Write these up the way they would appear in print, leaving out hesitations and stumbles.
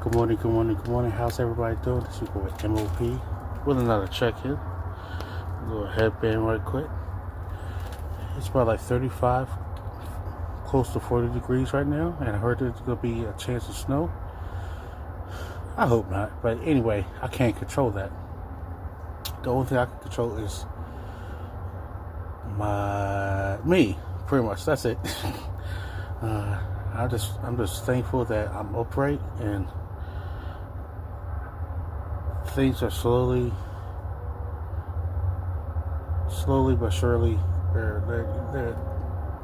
Good morning, good morning, good morning. How's everybody doing? This is your boy M.o.P with another check-in. A little headband right quick. It's about like 35, close to 40 degrees right now, and I heard there's going to be a chance of snow. I hope not, but anyway, I can't control that. The only thing I can control is me, pretty much. That's it. I'm just thankful that I'm upright and things are slowly but surely they're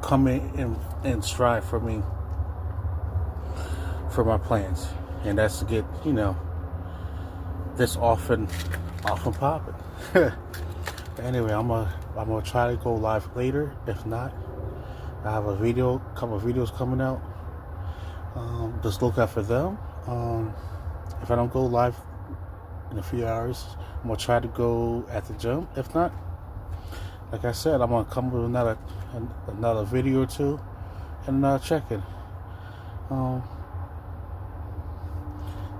coming in stride for me, for my plans, and that's to get this off and popping. Anyway, I'm gonna try to go live later. If not, I have a couple of videos coming out. Just look out for them. If I don't go live in a few hours, I'm gonna try to go at the gym. If not, like I said, I'm gonna come with another video or two and another check-in.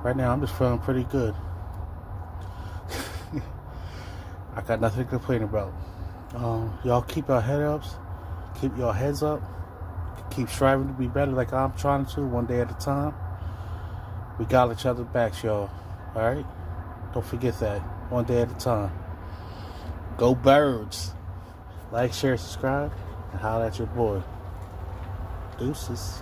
Right now, I'm just feeling pretty good. I got nothing to complain about. Y'all keep your keep your heads up, keep striving to be better like I'm trying to, one day at a time. We got each other backs, y'all. Alright? Don't forget that. One day at a time. Go Birds. Like, share, subscribe, and holler at your boy. Deuces.